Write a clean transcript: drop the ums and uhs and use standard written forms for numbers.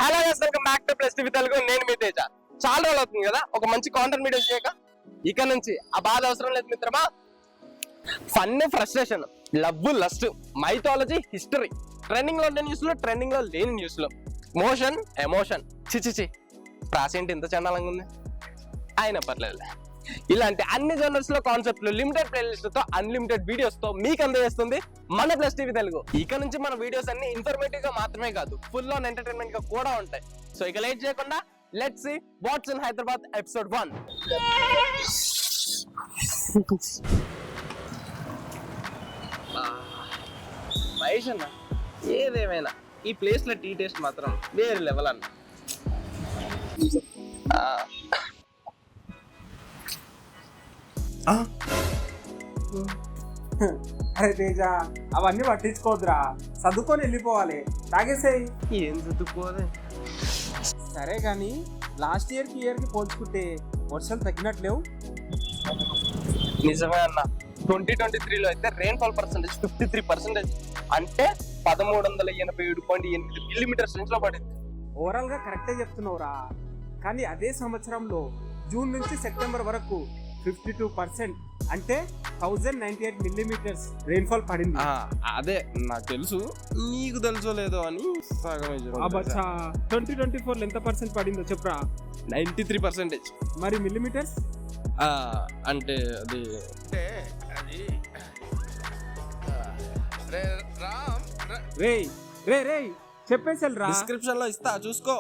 Hello guys, welcome back to plus TV Telugu. నేను మీ తేజ. చాలా రోజులు అవుతుంది కదా ఒక మంచి కాంటెంట్ వీడియో చేయక. ఇక నుంచి ఆ బాధ అవసరం లేదు మిత్రమా. Fun, frustration, love, lust, mythology, history, trending లో ఉండే న్యూస్ లో, ట్రెండింగ్ లో లేని న్యూస్ లో, మోషన్, ఎమోషన్, చిచిచి ప్రాసెంట్ ఇంత చండాలంగా ఉంది అయినా పర్లేదు. ఇలాంటి అన్ని జనర్స్ లో కాన్సెప్ట్లు, లిమిటెడ్ ప్లేలిస్ట్ తో, అన్లిమిటెడ్ వీడియోస్ తో మీకు అందజేస్తుంది మన ప్లస్ టీవీ తెలుగు. ఇక నుంచి మన వీడియోస్ అన్ని ఇన్ఫర్మేటివ్ గా మాత్రమే కాదు, ఫుల్ ఆన్ ఎంటర్టైన్మెంట్ గా కూడా ఉంటాయి. సో ఇక లేట్ చేయకుండా let's see what's in Hyderabad episode 1. Mahesh అన్న, ఏదేమైనా ఈ ప్లేస్ లో టీ టేస్ట్ మాత్రం వేరే లెవెల్ అన్న. అరే తేజ, అవన్నీ పట్టించుకోవద్దురా, చదువుకొని వెళ్ళిపోవాలి. తాగేసేయి. ఏం చదువుకోదే. సరే కానీ లాస్ట్ ఇయర్కి ఇయర్కి పోల్చుకుంటే వర్షాలు తగ్గినట్లేవు. నిజమే అన్న. 2023లో అయితే రెయిన్ఫాల్ పర్సెంటేజ్ 53%, అంటే 1387.8 మిల్లీమీటర్స్ రేంజ్ లో పడింది. ఓవరాల్ గా కరెక్టే చెప్తున్నావురా, కానీ అదే సంవత్సరంలో జూన్ నుంచి సెప్టెంబర్ వరకు 52%, అంటే 1098 మిల్లీమీటర్స్ రెయిన్ఫాల్ పడింది. అదే నాకు తెలుసు, నీకు తెలుసో లేదో అని సగమే. 2024లో ఎంత పర్సెంట్ పడిందో చెప్పరా? 93%. మరి మిల్లీమీటర్స్ అంటే అది రే రే రే చెప్పేసరి రా. డిస్క్రిప్షన్ లో ఇస్తా చూసుకో.